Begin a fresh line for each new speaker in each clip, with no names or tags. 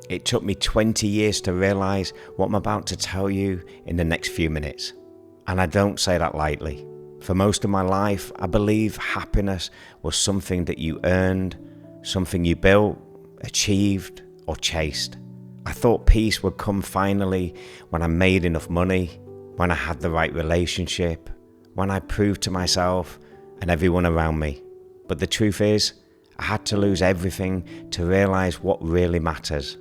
It took me 20 years to realize what I'm about to tell you in the next few minutes. And I don't say that lightly. For most of my life, I believe happiness was something that you earned, something you built, achieved, or chased. I thought peace would come finally when I made enough money, when I had the right relationship, when I proved to myself and everyone around me. But the truth is, I had to lose everything to realize what really matters.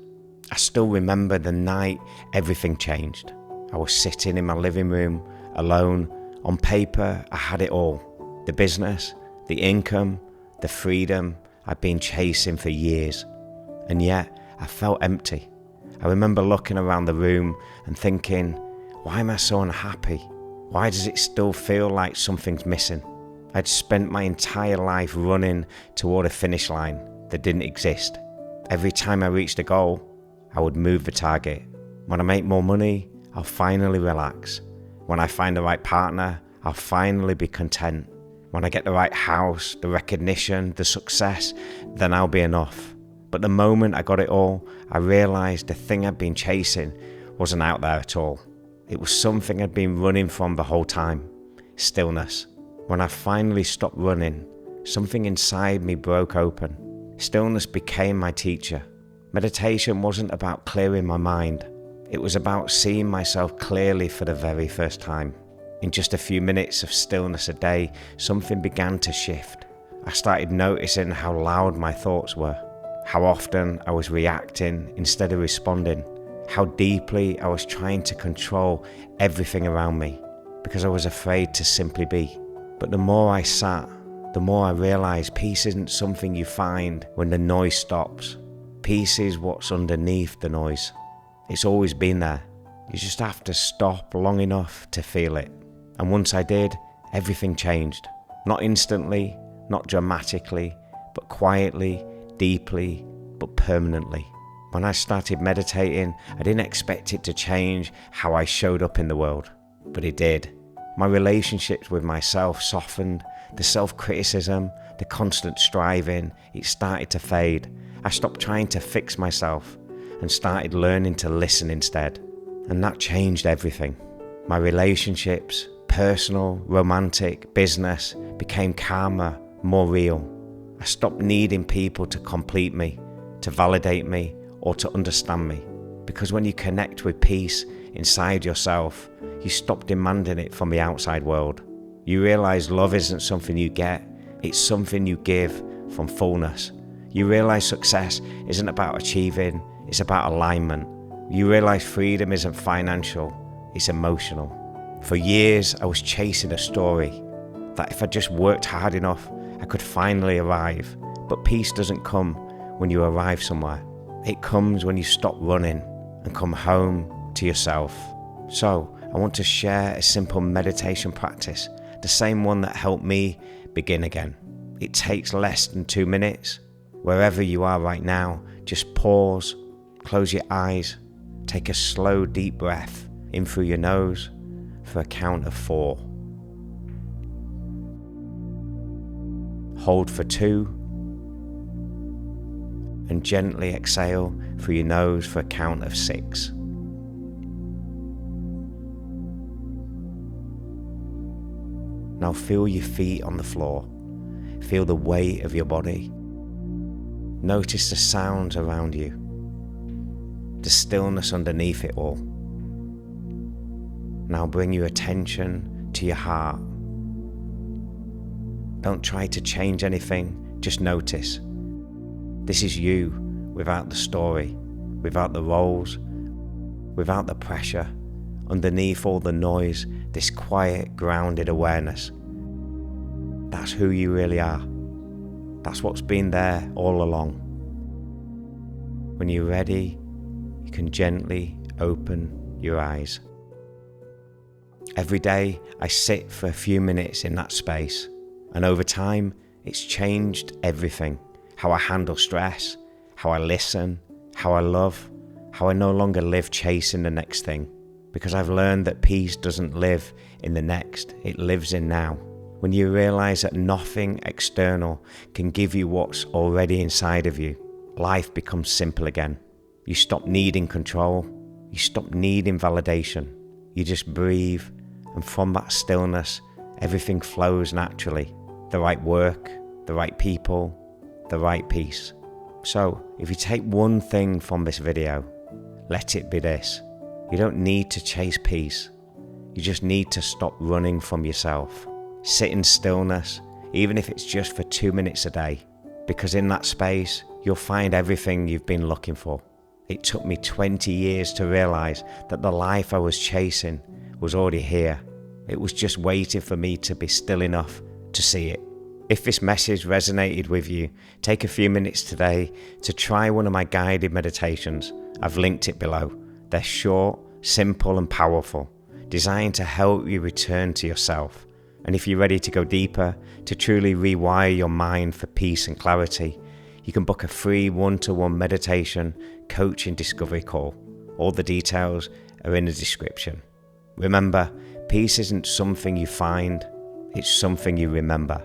I still remember the night everything changed. I was sitting in my living room, alone. On paper, I had it all. The business, the income, the freedom I'd been chasing for years. And yet, I felt empty. I remember looking around the room and thinking, why am I so unhappy? Why does it still feel like something's missing? I'd spent my entire life running toward a finish line that didn't exist. Every time I reached a goal, I would move the target. When I make more money, I'll finally relax. When I find the right partner, I'll finally be content. When I get the right house, the recognition, the success, then I'll be enough. But the moment I got it all, I realized the thing I'd been chasing wasn't out there at all. It was something I'd been running from the whole time. Stillness. When I finally stopped running, something inside me broke open. Stillness became my teacher. Meditation wasn't about clearing my mind. It was about seeing myself clearly for the very first time. In just a few minutes of stillness a day, something began to shift. I started noticing how loud my thoughts were, how often I was reacting instead of responding, how deeply I was trying to control everything around me because I was afraid to simply be. But the more I sat, the more I realized peace isn't something you find when the noise stops. Peace is what's underneath the noise. It's always been there. You just have to stop long enough to feel it. And once I did, everything changed. Not instantly, not dramatically, but quietly, deeply, but permanently. When I started meditating, I didn't expect it to change how I showed up in the world, but it did. My relationships with myself softened. The self-criticism, the constant striving, it started to fade. I stopped trying to fix myself and started learning to listen instead. And that changed everything. My relationships, personal, romantic, business, became calmer, more real. I stopped needing people to complete me, to validate me, or to understand me. Because when you connect with peace inside yourself, you stop demanding it from the outside world. You realize love isn't something you get, it's something you give from fullness. You realize success isn't about achieving, it's about alignment. You realize freedom isn't financial, it's emotional. For years, I was chasing a story that if I just worked hard enough, I could finally arrive. But peace doesn't come when you arrive somewhere. It comes when you stop running and come home to yourself. So, I want to share a simple meditation practice, the same one that helped me begin again. It takes less than 2 minutes. Wherever you are right now, just pause, close your eyes, take a slow deep breath in through your nose for a count of 4. Hold for 2 and gently exhale through your nose for a count of 6. Now feel your feet on the floor. Feel the weight of your body. Notice the sounds around you, the stillness underneath it all. Now bring your attention to your heart. Don't try to change anything, just notice. This is you without the story, without the roles, without the pressure. Underneath all the noise, this quiet, grounded awareness. That's who you really are. That's what's been there all along. When you're ready, you can gently open your eyes. Every day, I sit for a few minutes in that space, and over time, it's changed everything. How I handle stress, how I listen, how I love, how I no longer live chasing the next thing. Because I've learned that peace doesn't live in the next, it lives in now. When you realize that nothing external can give you what's already inside of you, life becomes simple again. You stop needing control. You stop needing validation. You just breathe, and from that stillness, everything flows naturally. The right work, the right people, the right peace. So, if you take one thing from this video, let it be this. You don't need to chase peace. You just need to stop running from yourself. Sit in stillness, even if it's just for 2 minutes a day, because in that space, you'll find everything you've been looking for. It took me 20 years to realize that the life I was chasing was already here. It was just waiting for me to be still enough to see it. If this message resonated with you, take a few minutes today to try one of my guided meditations. I've linked it below. They're short, simple and powerful, designed to help you return to yourself. And if you're ready to go deeper, to truly rewire your mind for peace and clarity, you can book a free one-to-one meditation coaching discovery call. All the details are in the description. Remember, peace isn't something you find, it's something you remember.